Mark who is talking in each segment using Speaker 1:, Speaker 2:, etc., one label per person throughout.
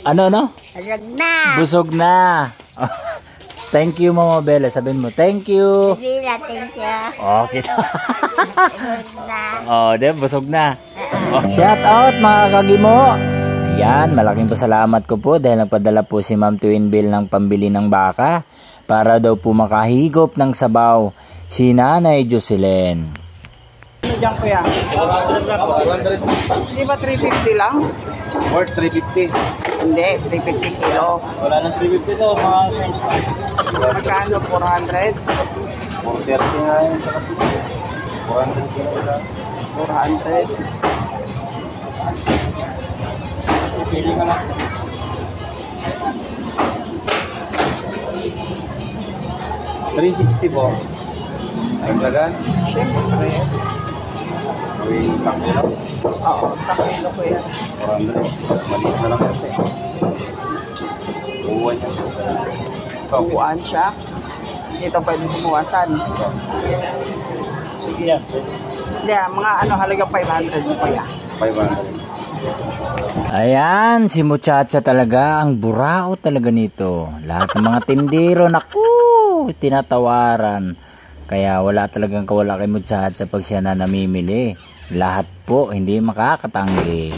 Speaker 1: Ano? Busog na. Thank you, Mama Bella. Sabihin mo, thank you.
Speaker 2: Thank you.
Speaker 1: Okay. Oh, busog na. Shout out mga kagimo. Yan, malaking pasalamat ko po dahil nagpadala po si Ma'am Twinbell ng pambili ng baka para daw po makahigop ng sabaw si Nanay Jocelyn.
Speaker 3: Ano dyan kuya? 100. Hindi ba 350 lang?
Speaker 4: Worth 350.
Speaker 3: Hindi, 350 kilo.
Speaker 4: Wala nang 350 to, mga friends.
Speaker 3: Magkano? 400?
Speaker 4: 430 nga yun sa kapito. 400 kilo lang.
Speaker 3: 400.
Speaker 4: Pili ka lang. $360 po. Ay gagan.
Speaker 3: Siyempre.
Speaker 4: Gawing isang kilo.
Speaker 3: Oo, sa kilo ko yan.
Speaker 4: 400. Maliit na lang kasi. Buwan niya.
Speaker 3: Buwan siya. Dito pwede sumuwasan.
Speaker 4: Sige yan.
Speaker 3: Hindi, mga halaga 500 mo kaya.
Speaker 4: 500.
Speaker 1: Ayan, si Muchacha talaga, ang burao talaga nito. Lahat ng mga tindero, naku, tinatawaran. Kaya wala talagang kawala kay Muchacha pag siya na namimili. Lahat po, hindi makakatanggi.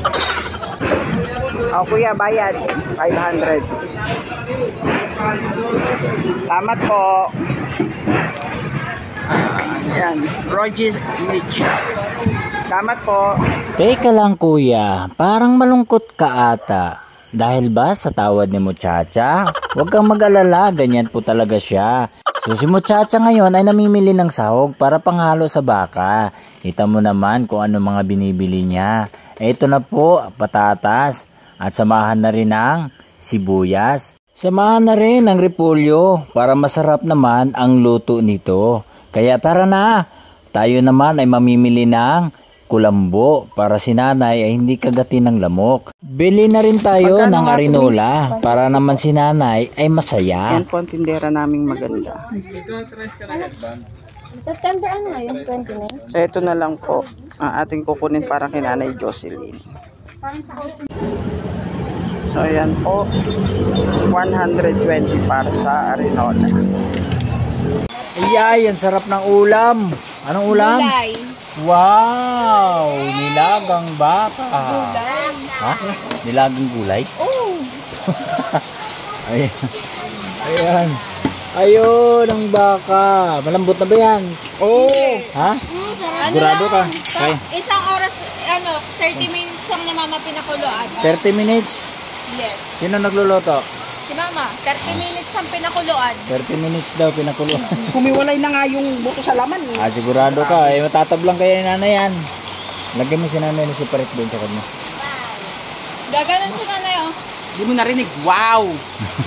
Speaker 3: Kuya, bayad. 500. Salamat po. Ayan, Roger Mitch. Salamat po.
Speaker 1: Teka lang kuya, parang malungkot ka ata. Dahil ba sa tawad ni Muchacha? Huwag kang mag-alala, ganyan po talaga siya. So si Muchacha ngayon ay namimili ng sahog para panghalo sa baka. Kita mo naman kung ano mga binibili niya. Ito na po, patatas. At samahan na rin ng sibuyas. Samahan na rin ng repolyo para masarap naman ang luto nito. Kaya tara na, tayo naman ay mamimili ng kulambo para si nanay ay hindi kagatin ng lamok. Bili na rin tayo ng arinola para naman si nanay ay masaya.
Speaker 3: Yan po ang tindera naming maganda.
Speaker 2: September ano ngayon? 29?
Speaker 3: So ito na lang po ang ating kukunin para kay Nanay Jocelyn. So ayan po, 120 para sa arinola.
Speaker 1: Ay, ang sarap ng ulam. Anong ulam?
Speaker 2: Gulay.
Speaker 1: Wow! Nilagang baka.
Speaker 2: Gulay.
Speaker 1: Ha? Nilagang gulay?
Speaker 2: Oh!
Speaker 1: Ayan. Ayan. Ayun, ang baka. Malambot na ba yan?
Speaker 3: Oh!
Speaker 1: Ha? Sigurado ka? Okay.
Speaker 2: Isang oras, 30 minutes ang namama pinakuluan.
Speaker 1: 30 minutes?
Speaker 2: Yes.
Speaker 1: Sino nagluluto?
Speaker 2: Si mama, 30 minutes ang pinakuluan.
Speaker 1: 30 minutes daw pinakuluan.
Speaker 3: Kumiwalay na nga yung buto sa laman.
Speaker 1: Sigurado ka. Matatablang kaya ni nanay yan. Lagyan mo si nanay na separate doon sa kanya.
Speaker 2: Gaganon si nanay, oh.
Speaker 3: Hindi mo narinig, wow!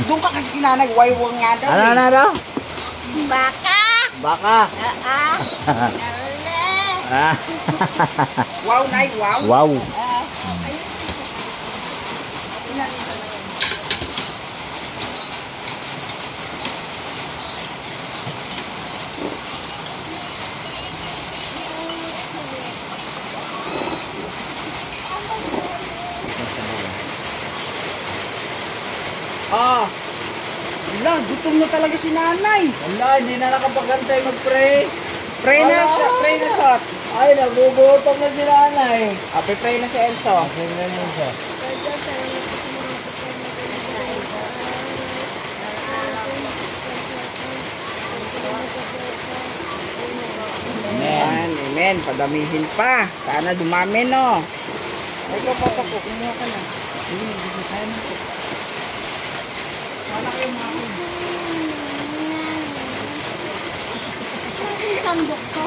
Speaker 3: Doon ka kasi kinanag, wow nga daw.
Speaker 1: Ano daw?
Speaker 2: Baka!
Speaker 1: Baka.
Speaker 3: Wow, nay, wow.
Speaker 1: Wow.
Speaker 3: Wala, gutom na talaga si nanay.
Speaker 1: Wala, hindi na nakapagantay mag-pray.
Speaker 3: Pray na sot.
Speaker 1: Ay, nagugutom na si nanay.
Speaker 3: Pray na si Enzo.
Speaker 1: Sige na yun siya.
Speaker 3: Amen. Amen. Padamihin pa. Sana dumami, no? Ikaw, papa ko. Kumuha ka na. Hindi tayo na ito. Wala kayo mga akin.
Speaker 2: Sandok ko.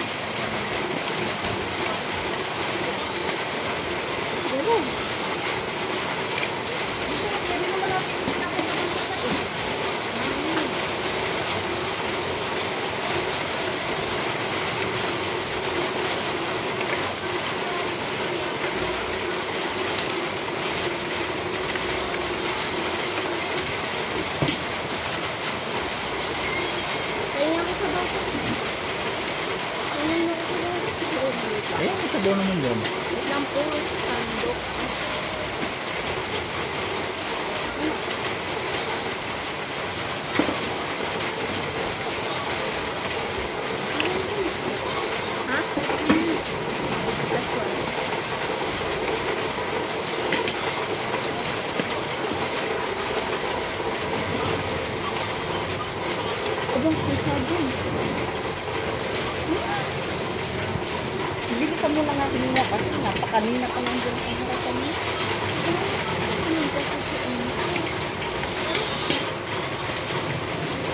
Speaker 3: kanina pa nandun sa harapan niya.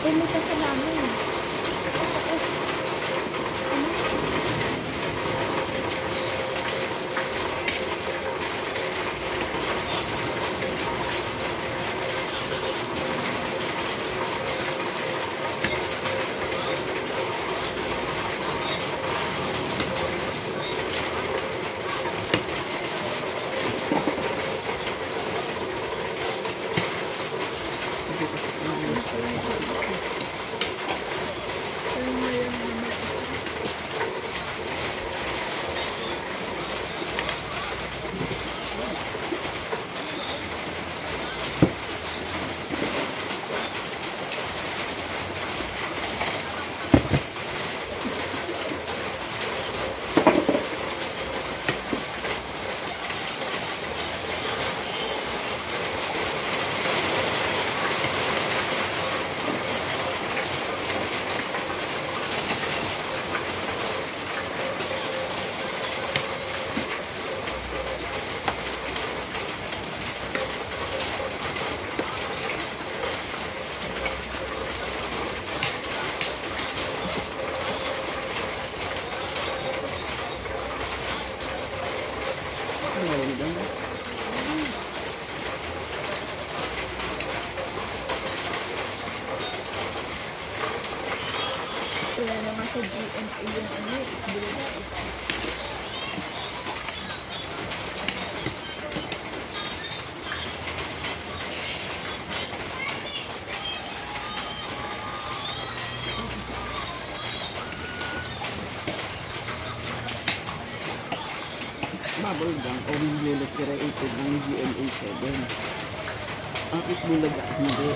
Speaker 2: May kasalanan. Wala naman sa GMA yung ano,
Speaker 3: Bubble gum o Willow created ng GMA 7. Ang Itbulaga hindi.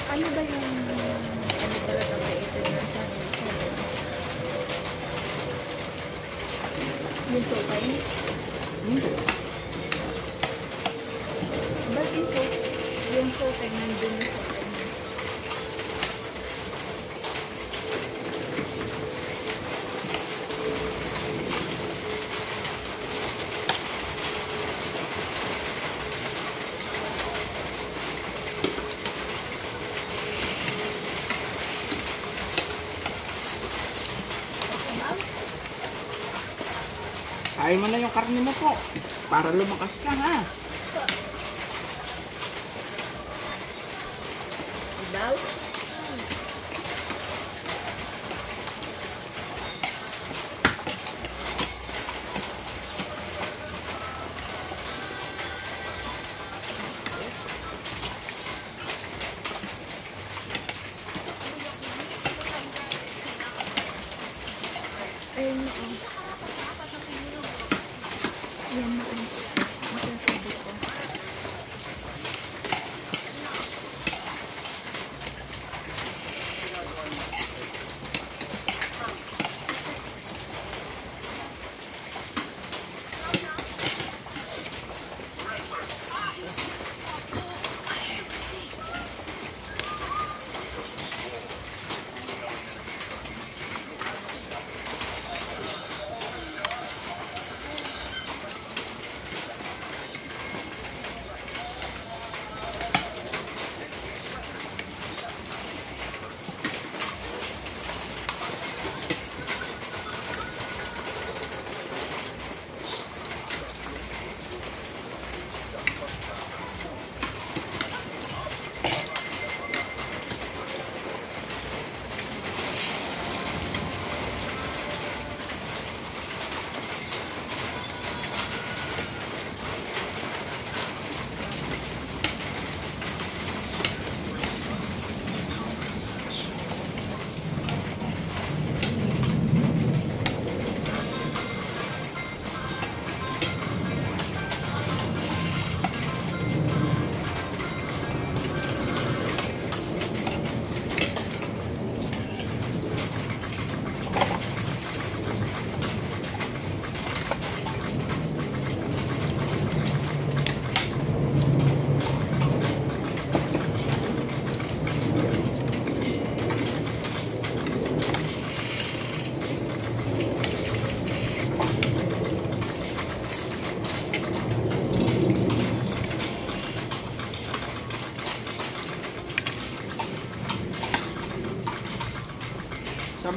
Speaker 2: ano ba yung ano talaga created ng channel? Yung sopay? Ba't yung sopay nandun na sa kanya?
Speaker 3: Kain mo na yung karne mo po. Para lumakas ka ha.
Speaker 2: Daw? Ayun na ang. Yan na ang. Masasabi ko.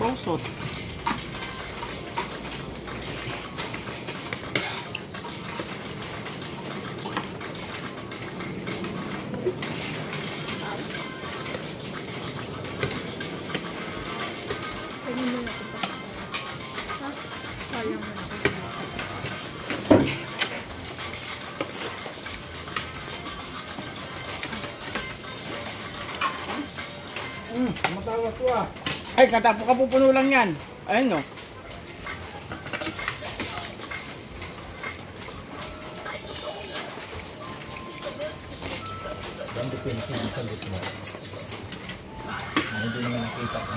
Speaker 3: bawsot.
Speaker 2: Pwede mo na ito pa. Ha? Sayang mo na.
Speaker 4: Matawa ko ah.
Speaker 3: Ay, kapuno lang yan. Ayun, no.
Speaker 4: Ganda pinsin sa gitna. Ano din yung nakita ko.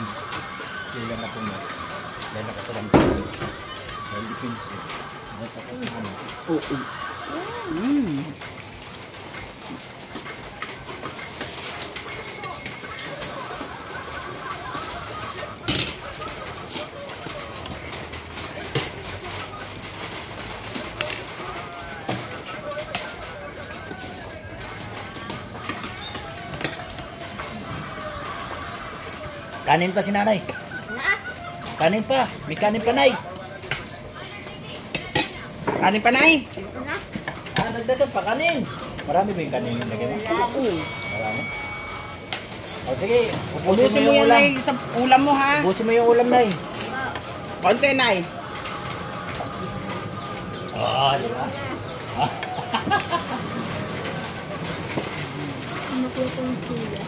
Speaker 4: Kailan ako na. Dahil nakasalang ko. Dahil pinsin. Nasa ko na ano.
Speaker 3: Oo.
Speaker 1: Kanin pa si nanay. Kanin pa. May kanin pa, nay.
Speaker 3: Kanin panay.
Speaker 1: Dagdagan pa kanin. Marami ba yung kanin yung lagay mo?
Speaker 3: Oo.
Speaker 1: Marami. O sige,
Speaker 3: Ubusin mo yan, Nay, sa ulam mo, ha?
Speaker 1: Ubusin mo yung ulam, nay.
Speaker 3: Konti, Nay.
Speaker 1: Di ba?
Speaker 2: Ano ko itong sila?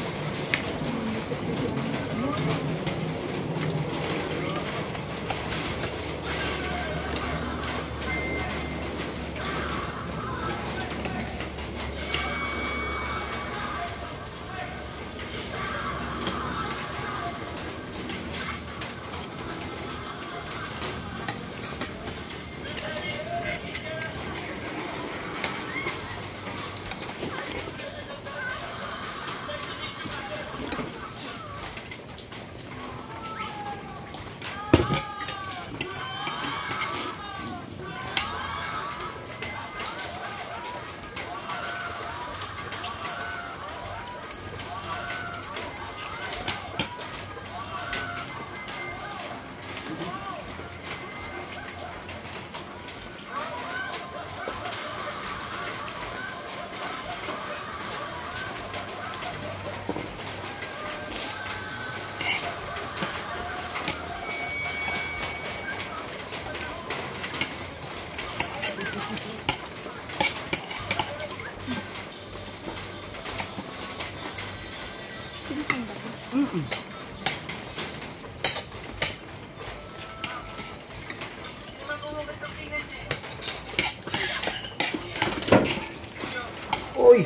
Speaker 1: Uy!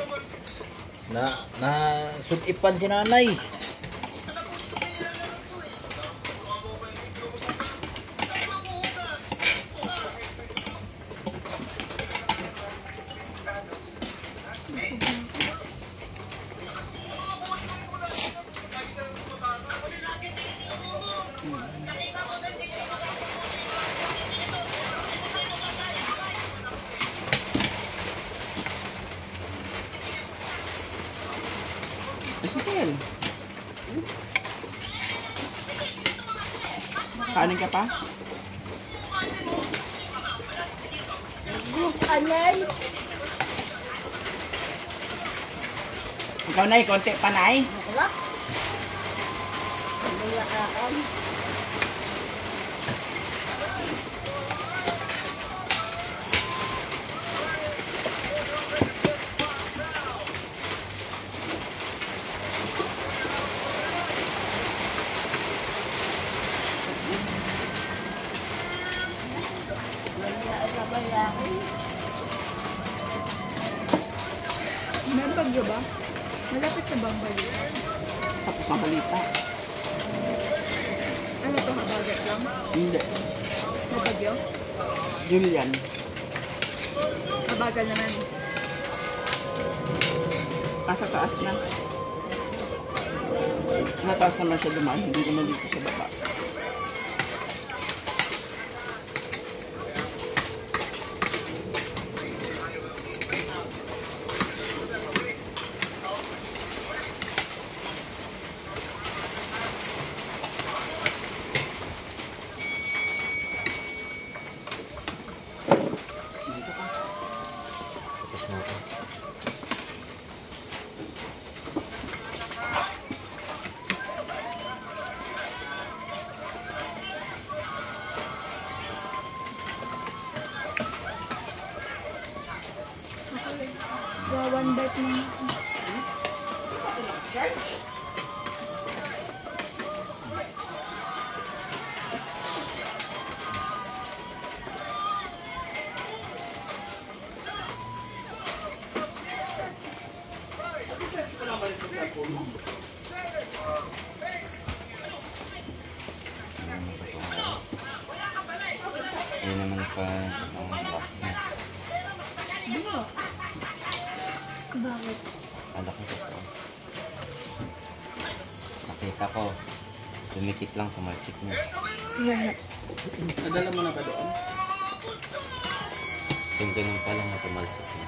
Speaker 1: Sudipan si nanay.
Speaker 3: Ezekiel. Kanin ka pa?
Speaker 2: Anay!
Speaker 3: Ikaw, Nay, konti pa, Nay.
Speaker 2: Wala? Wala ka. May bagyo ba? Malapit na bang bagyo?
Speaker 3: Tapos ang balita.
Speaker 2: Ano to, habagat lang?
Speaker 3: Hindi.
Speaker 2: May bagyo?
Speaker 3: Julian.
Speaker 2: Habagal naman.
Speaker 3: Nasa taas na. Nataas naman siya dumaan. Hindi naman dito sa baba.
Speaker 2: one bite mo.
Speaker 4: Yan naman pa ang box niya.
Speaker 2: Bakit?
Speaker 4: Alak ko ito. Nakita ko. Dumikit lang, tumalsik niya.
Speaker 3: Nadala mo na ba doon?
Speaker 4: So ganun pa lang na tumalsik niya.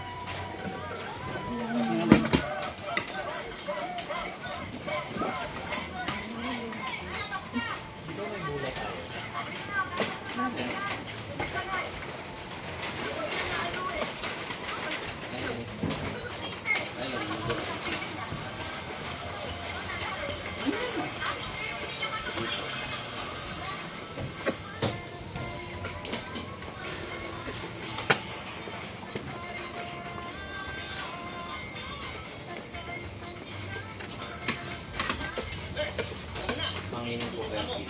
Speaker 4: Panginin po kayo.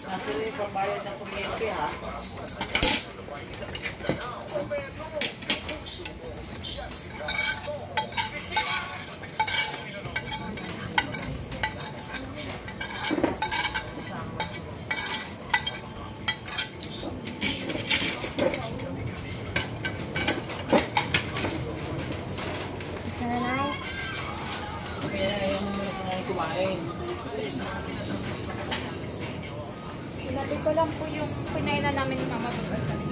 Speaker 3: Nasa rin yung pambayad ng kuryente ha.
Speaker 2: Nanay?
Speaker 3: Kaya ayaw mo muna sa nanay kumain.
Speaker 2: Sinabi ko lang po yung pinainan namin ni Mama pagkasabi.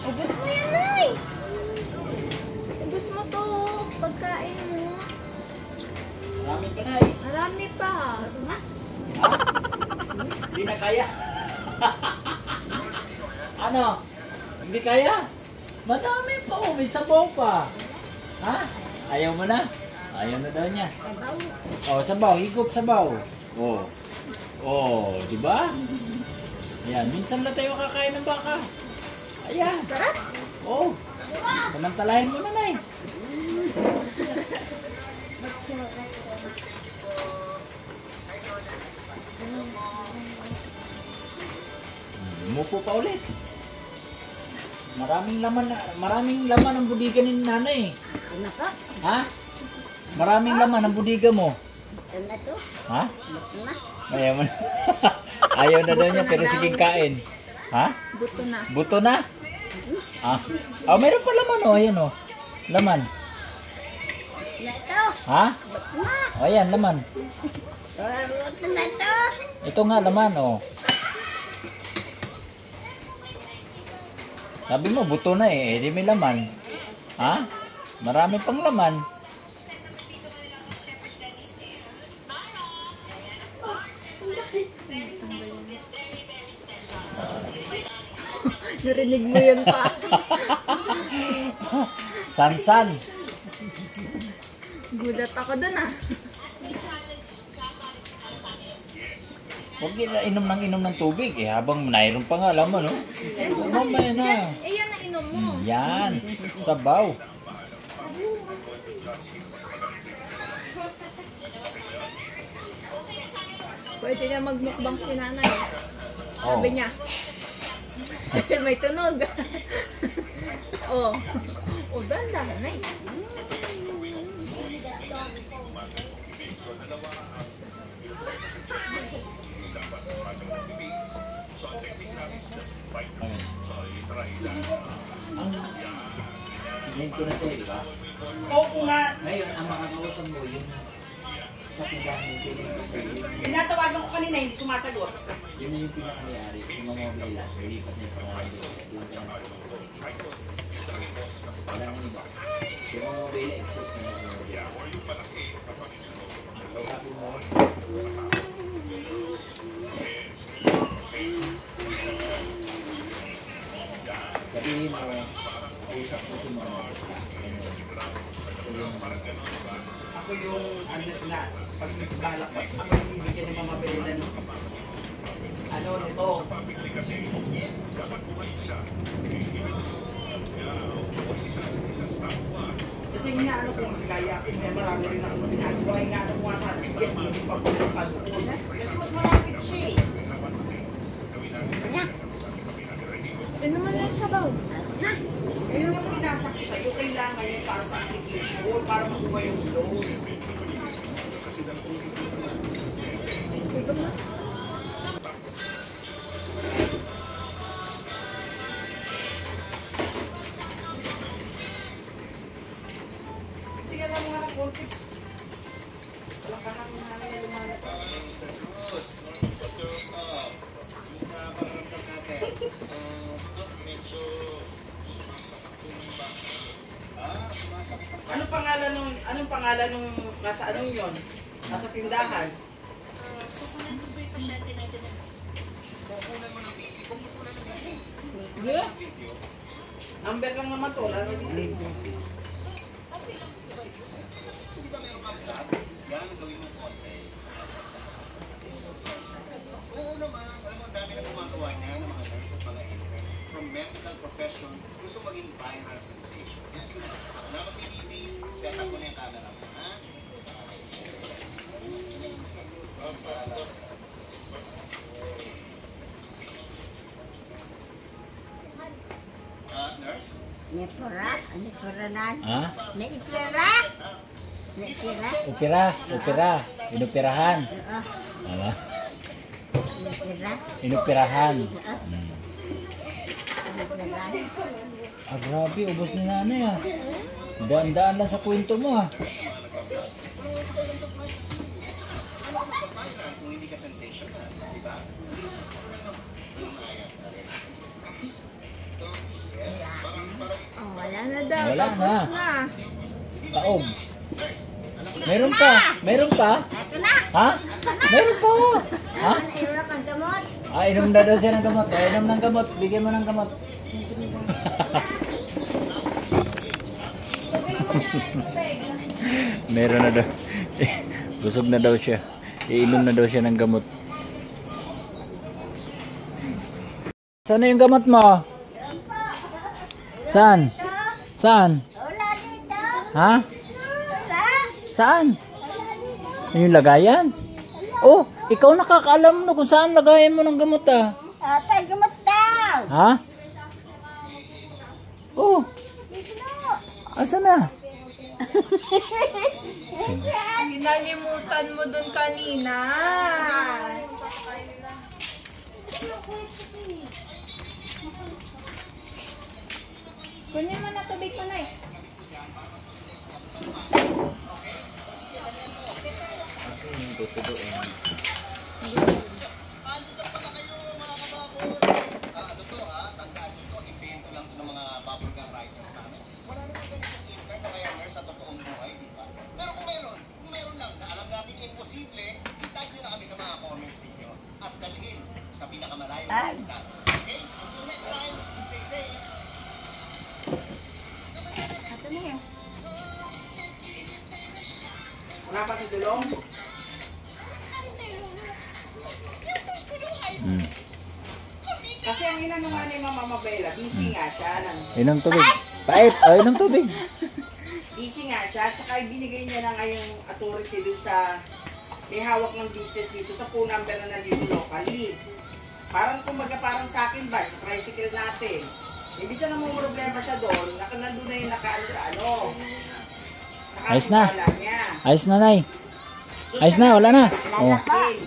Speaker 2: Ubus mo yan, Nay! Ubus mo to, pagkain mo.
Speaker 3: Marami pa na eh.
Speaker 2: Marami pa.
Speaker 3: Hindi na kaya. Ano? Hindi kaya? Madami pa oh, may sabaw pa. Ha? Ayaw mo na? Ayaw na daw niya. Oh, sabaw, higop sabaw. Oh. Oh, di ba? Ayan, minsan lang tayo kakain ng baka. Ayan.
Speaker 2: Sarap?
Speaker 3: Oh. Panantalahin mo na, Nay. Umupo pa ulit. Maraming laman ang budiga ni nanay.
Speaker 2: Ano ka?
Speaker 3: Ha? Maraming laman ang budiga mo.
Speaker 2: Ano na to?
Speaker 3: Ha?
Speaker 2: Buto na.
Speaker 3: Ayaw mo na. Ayaw na daw niya pero sige kain. Ha?
Speaker 2: Buto na.
Speaker 3: Buto na? Ah. Oh, meron pa laman oh, ayan oh. Laman.
Speaker 2: Ito.
Speaker 3: Ha?
Speaker 2: Buto na.
Speaker 3: Oh, ayan laman.
Speaker 2: Buto na to.
Speaker 3: Ito nga laman oh. Sabi mo buto na eh, di may laman. Ha? Marami pang laman.
Speaker 2: Narinig mo yun pa.
Speaker 3: Sansan.
Speaker 2: Gulat ako dun ah.
Speaker 3: Huwag inom ng tubig eh, habang mayroon pa nga laman no. Mamaya na.
Speaker 2: Eh yan ang inom mo.
Speaker 3: Yan, sabaw.
Speaker 2: Pwede na magmukbang si nanay.
Speaker 3: Oh.
Speaker 2: Sabi niya. May tunog. Oh. Oh, ganda nanay.
Speaker 3: Sige ko na sa'yo, di ba?
Speaker 5: Oo nga.
Speaker 3: Ngayon, ang makakausap mo, yung sa tindahan yung sino.
Speaker 5: Tinatawagan ko kanina, hindi sumasagot.
Speaker 3: Yun na yung pinakamayari. Si Mama Mobile lang. Nilipat niya sa mga wala nang iba. Si Mama Mobile exist na Mama Mobile. Sabi mo, sabihin mo, usap mo si Mama Mobile.
Speaker 5: Ako yung na pag balak ko, ako yung bibigyan ng mga belan. Ano nito? Kasi ano ko kaya may marami rin ako ginagawa. Ano ko nga sana sige, hindi pa po pagpapagod. Kasi mas malapit siya eh.
Speaker 2: Ano naman yung sabaw?
Speaker 5: Ayun yung pinasa ko sa'yo, kailangan yun para sa application, para makuha yung loan. Tingnan lang mga konti. Walang kahangin na lumanap. Anong pangalan nung nasa anong yon? Nasa tindahan? Number lang naman to, wala naman dito.
Speaker 6: Oo naman, alam mo, ang dami na gumagawa niya ng mga nurse at mga intern from medical profession, gusto maging viral sensation. Kaya sige na, wala ka PDP, set up mo na yung camera mo, ha? Nurse?
Speaker 1: Ha? Opera. Inoperahan. Ala. Inoperahan. Ah, grabe, ubos ni nanay ah. Daan-daan lang sa kwento mo ah.
Speaker 6: Kung hindi ka sensation na, di ba?
Speaker 2: Wala na daw.
Speaker 1: Wala
Speaker 2: Tapos
Speaker 1: na.
Speaker 2: na.
Speaker 1: Taob. Meron pa? Meron pa? Ha? Meron pa oh. Ha? Ah, inom na daw siya ng gamot. Ah, inom ng gamot. Bigyan mo ng gamot. Meron na daw. Busog na daw siya. Iinom na daw siya ng gamot. Saan na yung gamot mo? Saan? Saan? Ha? Saan? Yung lagayan? Oh, ikaw nakakaalam na kung saan lagayan mo ng gamot ah.
Speaker 7: Atay, gamot daw!
Speaker 1: Ha? Oh. Asa na?
Speaker 2: Hinalimutan mo dun kanina. Kunin mo na tubig ko na eh.
Speaker 6: Tandaan nyo to, invento lang to ng mga bubblegum writers namin. Wala naman ganitong intern na kaya nurse sa totoong buhay, di ba? Pero kung meron lang na alam natin imposible, i-type nyo na kami sa mga comments ninyo at dalhin sa pinakamalayong resulta. Okay? Until next time, stay safe!
Speaker 7: Ito na yan.
Speaker 5: Wala pa si Dulong? Kasi ang ina nga ni Mama Mabela, busy nga siya.
Speaker 1: Inom tubig. Pait. Oh, inom tubig.
Speaker 5: Busy nga siya, saka binigay niya na nga yung authority doon sa may hawak ng business dito sa phone number na nandito locally. Parang kumbaga parang sa akin ba, sa tricycle natin. Ibig na mo problema siya doon, nandun na yung nakaano sa ano. Saka
Speaker 1: Ayos na.
Speaker 5: wala niya.
Speaker 1: Ayos na, Nay. Ayos na, wala na. Oh.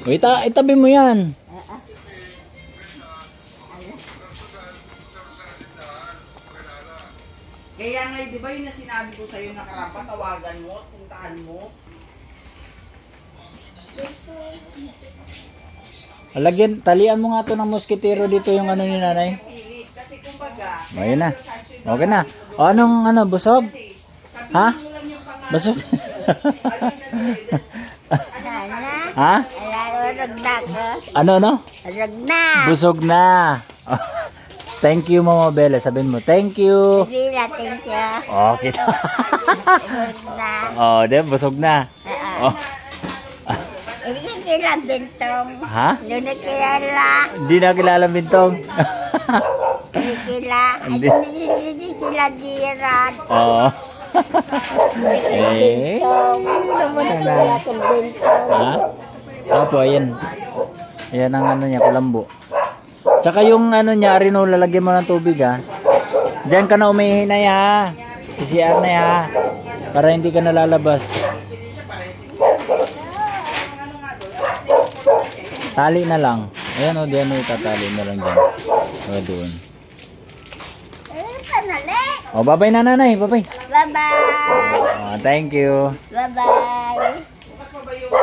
Speaker 1: Wait, itabi mo yan.
Speaker 5: Kaya nga, di ba yun na sinabi ko sa'yo na karapat, tawagan mo at puntahan mo?
Speaker 1: Lagyan, talian mo nga to ng moskitero dito yung ano ni nanay.
Speaker 5: Pilit. Kasi kumbaga,
Speaker 1: Ayun na. Okay na. O anong ano, busog? Ha? Busog? Ha?
Speaker 7: Arag na ko.
Speaker 1: Ano?
Speaker 7: Arag na.
Speaker 1: Busog na. Thank you, Mama Bella. Sabihin mo, thank you.
Speaker 7: Hindi natin siya.
Speaker 1: Okay.
Speaker 7: Arag na.
Speaker 1: Oh, di, busog na. Oh.
Speaker 7: Hindi ka kila bintong.
Speaker 1: Ha?
Speaker 7: Hindi na kilala.
Speaker 1: Hindi na kilala Bintong.
Speaker 7: Hindi kila.
Speaker 1: Hindi.
Speaker 7: Hindi kila diran.
Speaker 1: Oo. Eh.
Speaker 7: Wala kang bintong.
Speaker 1: Ha? Opo, ayan. Ayan ang ano niya, kulambo. Tsaka yung ano niya, Arino, lalagyan mo ng tubig ha. Diyan ka na umihi na ya. CCR na ya. Para hindi ka nalalabas. Tali na lang. Ayan o, diyan mo itatali na lang dyan. O, doon.
Speaker 7: Panali.
Speaker 1: O, bye-bye na nanay. Bye-bye.
Speaker 7: Bye-bye.
Speaker 1: Thank you.
Speaker 7: Bye-bye.
Speaker 5: bukas pa ba yung